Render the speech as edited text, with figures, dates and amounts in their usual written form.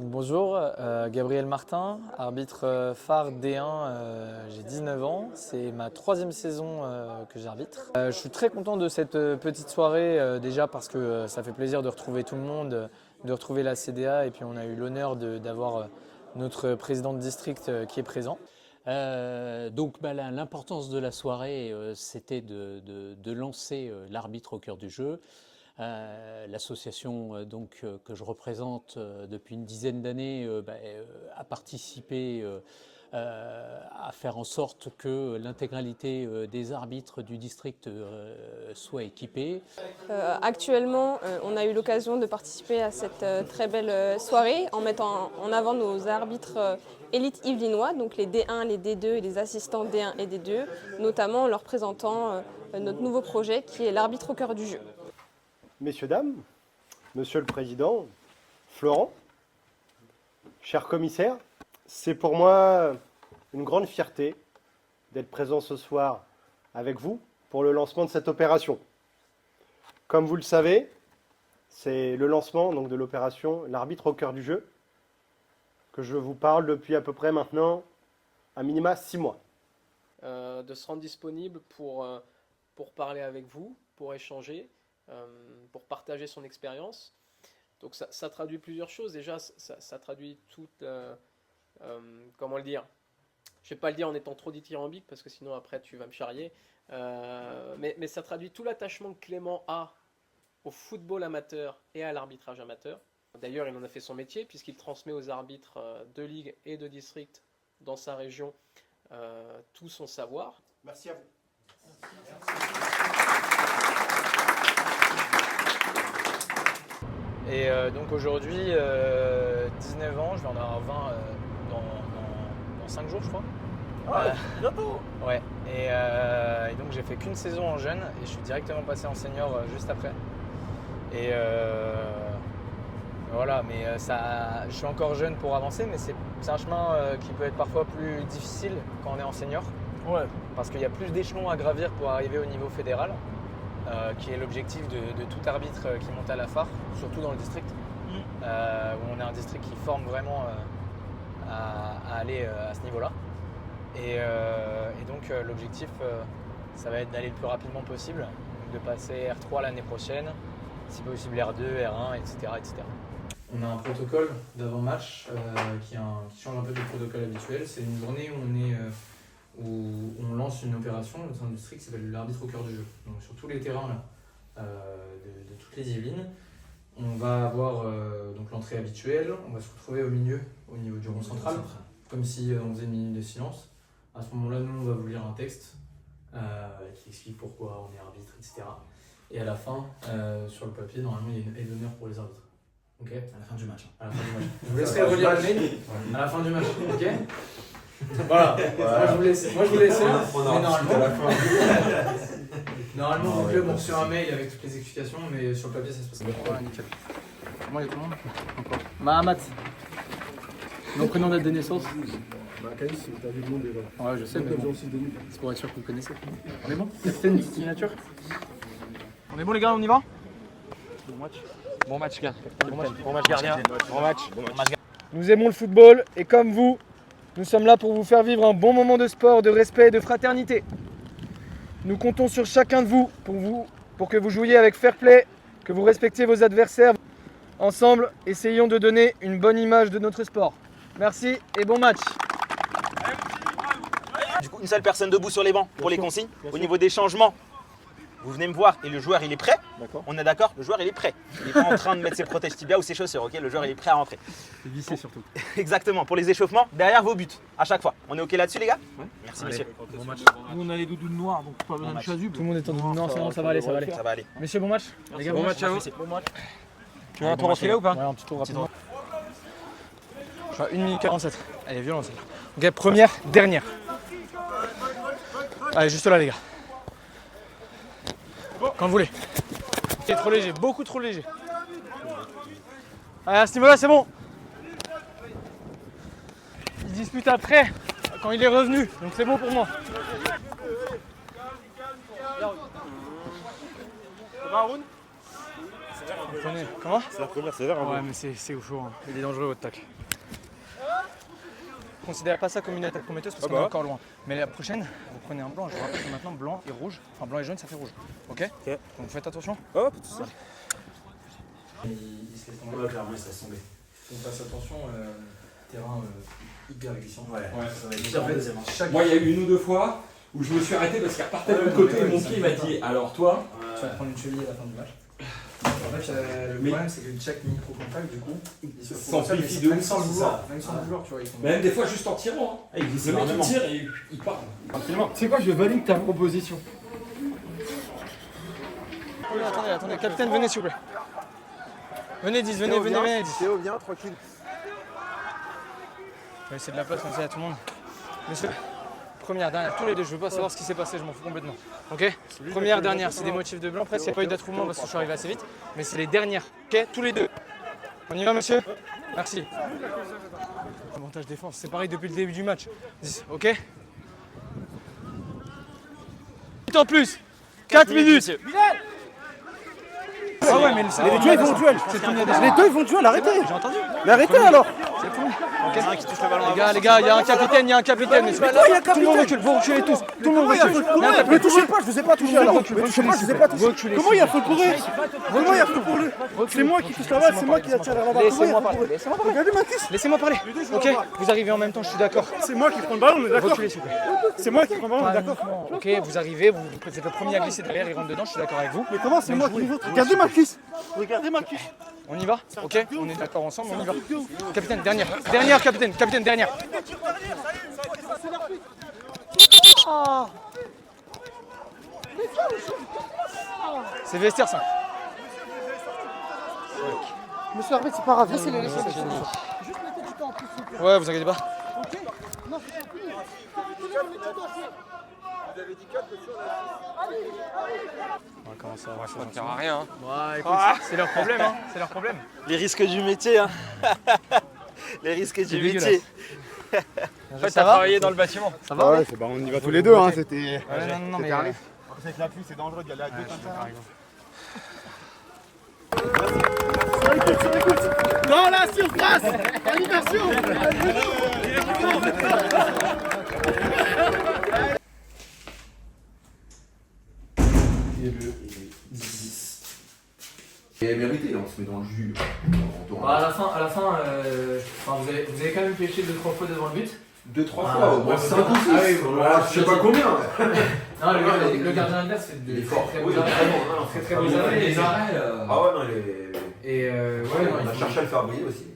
Bonjour, Gabriel Martin, arbitre phare D1, j'ai 19 ans, c'est ma 3e saison que j'arbitre. Je suis très content de cette petite soirée déjà parce que ça fait plaisir de retrouver tout le monde, de retrouver la CDA et puis on a eu l'honneur d'avoir notre président de district qui est présent. L'importance de la soirée, c'était de lancer l'arbitre au cœur du jeu. L'association que je représente depuis une dizaine d'années a participé à faire en sorte que l'intégralité des arbitres du district soit équipée. Actuellement, on a eu l'occasion de participer à cette très belle soirée en mettant en avant nos arbitres élites yvelinois, donc les D1, les D2 et les assistants D1 et D2, notamment en leur présentant notre nouveau projet qui est l'arbitre au cœur du jeu. Messieurs, dames, Monsieur le Président, Florent, cher commissaire, c'est pour moi une grande fierté d'être présent ce soir avec vous pour le lancement de cette opération. Comme vous le savez, c'est le lancement de l'opération L'arbitre au cœur du jeu, que je vous parle depuis à peu près maintenant, à minima 6 mois. De se rendre disponible pour parler avec vous, pour échanger, pour partager son expérience. Donc ça traduit plusieurs choses. Déjà, ça traduit toute... comment le dire ? Je ne vais pas le dire en étant trop dithyrambique, parce que sinon après tu vas me charrier. Mais ça traduit tout l'attachement que Clément a au football amateur et à l'arbitrage amateur. D'ailleurs, il en a fait son métier, puisqu'il transmet aux arbitres de ligue et de district dans sa région tout son savoir. Merci à vous. Et donc aujourd'hui, 19 ans, je vais en avoir 20 dans 5 jours je crois. Bientôt. Ouais, et donc j'ai fait qu'une saison en jeune et je suis directement passé en senior juste après. Et voilà, mais je suis encore jeune pour avancer, mais c'est un chemin qui peut être parfois plus difficile quand on est en senior. Ouais. Parce qu'il y a plus d'échelons à gravir pour arriver au niveau fédéral, qui est l'objectif de tout arbitre qui monte à la phare, surtout dans le district, où on est un district qui forme vraiment à aller à ce niveau-là. Et donc l'objectif, ça va être d'aller le plus rapidement possible, de passer R3 l'année prochaine, si possible R2, R1, etc. On a un protocole d'avant-match qui change un peu du protocole habituel. C'est une journée où on lance une opération au sein du district qui s'appelle l'arbitre au cœur du jeu. Donc sur tous les terrains là, de toutes les Yvelines, on va avoir donc l'entrée habituelle, on va se retrouver au milieu, au niveau du rond central, comme si on faisait une minute de silence. À ce moment-là, nous, on va vous lire un texte qui explique pourquoi on est arbitre, etc. Et à la fin, sur le papier, normalement, il y a une aide d'honneur pour les arbitres. Ok ? À la fin du match. À la fin du match. Je vous laisserai relire le mail à la fin du match. Ok ? Voilà. Moi, je vous laisse. Normalement, mon club, on reçoit un mail avec toutes les explications, mais sur le papier, ça se passe. Voilà, nickel. Comment il y a tout le monde ? Encore. Mahamat. Mon prénom date de naissance. Caïs, t'as vu le nom déjà. Ouais, je sais, mais bon, c'est pour être sûr que vous connaissez. On est bon ? Capitaine, petite signature. On est bon, les gars, on y va ? Bon match, gars. Bon match, gardien. Bon match. Nous aimons le football et comme vous, nous sommes là pour vous faire vivre un bon moment de sport, de respect et de fraternité. Nous comptons sur chacun de vous pour que vous jouiez avec fair play, que vous respectiez vos adversaires. Ensemble, essayons de donner une bonne image de notre sport. Merci et bon match. Du coup, une seule personne debout sur les bancs pour les consignes. Au niveau des changements, vous venez me voir et le joueur il est prêt. On est d'accord, le joueur il est prêt. Il n'est pas en train de mettre ses protèges tibia ou ses chaussures, ok. Le joueur il est prêt à rentrer. C'est vissé surtout. Exactement, pour les échauffements, derrière vos buts, à chaque fois. On est ok là-dessus les gars ? Ouais. Merci messieurs. Bon match. Nous on a les doudous noirs donc pas besoin de chasuble. Tout le monde est en double. Non, c'est bon, ça va aller. Ça va aller. Messieurs, bon match. Les gars, Bon match à vous. Tu veux un tour en filet ou pas ? Ouais, un petit tour rapidement. Je suis à 1 minute 47. Elle est violente celle-là. Ok, première, dernière. Allez, juste là les gars. Quand vous voulez. C'est trop léger, beaucoup trop léger. Allez, à ce niveau-là, c'est bon. Il dispute après, quand il est revenu, donc c'est bon pour moi. Ça va, Haroun ? Prenez. Comment? C'est la première, c'est vert. Ouais, mais c'est au chaud. Hein. Il est dangereux votre tacle. Considérez pas ça comme une attaque prometteuse parce qu'on est encore loin. Mais la prochaine, vous prenez un blanc. Je vous rappelle que maintenant blanc et rouge, enfin blanc et jaune, ça fait rouge. Ok? Donc faites attention. Oh, tout ça. Il se laisse tomber. Ouais, clairement, il se laisse tomber. On fasse attention, terrain hyper glissant. Ouais, ça va être En fait, moi, il y a eu une ou deux fois où je me suis arrêté parce qu'il repartait de l'autre côté et mon pied m'a dit alors toi. Tu vas te prendre une cheville à la fin du match. En fait, le problème, c'est que chaque micro-contact, du coup, il se s'amplifie de même ouf, sans le c'est vouloir. ça. Même sans le vouloir, tu vois. Même des fois juste en tirant. Ah, il glisse Le mec il énormément. tire et il part. C'est quoi, je valide ta proposition. Attendez, capitaine, venez s'il vous plaît. Venez 10, venez 10. Théo, viens, tranquille. Je vais essayer de la place comme ça à tout le monde. Monsieur, première, dernière, tous les deux, je veux pas savoir ce qui s'est passé, je m'en fous complètement. Ok? Première, dernière, c'est des motifs de blanc. Après, il n'y a pas eu d'attroupement parce que je suis arrivé assez vite. Mais c'est les dernières, ok? Tous les deux. On y va, monsieur? Merci. Avantage défense, c'est pareil depuis le début du match. 10, ok? 8 en plus! 4 minutes! Ah ouais, mais c'est Les deux, ils vont au duel. Les deux, ils vont au duel, arrêtez. J'ai entendu. Mais arrêtez alors. Les gars, il y a un capitaine, mais tout le monde recule, vous reculez tous. Tout le monde recule. Ne touchez pas, je vous ai pas touché alors. Ne touchez pas, je vous ai pas touché. Comment il y a faute pour eux? Comment il y a faute pour eux? C'est moi qui touche la balle, c'est moi qui attire la balle. Laissez-moi parler. Regardez ma cuisse. Laissez-moi parler. Ok, vous arrivez en même temps, je suis d'accord. C'est moi qui prends le ballon, on est d'accord. Reculez, s'il vous plaît. C'est moi qui prends le ballon, on est d'accord. Ok, vous arrivez, vous êtes le premier à glisser derrière, il rentre dedans, je suis d'accord avec vous. Mais comment c'est moi qui vote? Regardez ma cuisse. Regardez ma cuisse. On y va? Ok, on est d'accord ensemble, on y va. Capitaine, dernière. Dernière, capitaine, dernière. C'est vestiaire ça. Monsieur l'arbitre, c'est pas grave. Laissez-les. Ouais, vous inquiétez pas. On va commencer à voir ça. Ça sert à rien. Ouais, écoute, c'est leur problème, hein. C'est leur problème. Les risques du métier, hein. Les risques du métier. En fait, t'as travaillé dans le bâtiment. Ça va? Ouais, c'est bon, on y va tous les deux, hein. C'était. Non, mais. Avec la pluie, c'est dangereux d'y aller à deux comme ça. Dans la surface, animation. Et mérité, on se met dans le jus. À la fin, vous avez quand même pêché 2-3 fois devant le but. 2-3 fois, au moins 5 ou 6. Je sais pas combien. Non, le gardien adverse fait Il est fort. très beaux arrêts. Très beaux arrêts. Les arrêts. Ah ouais, non, il est. Et Ouais, on a cherché à le faire briller aussi.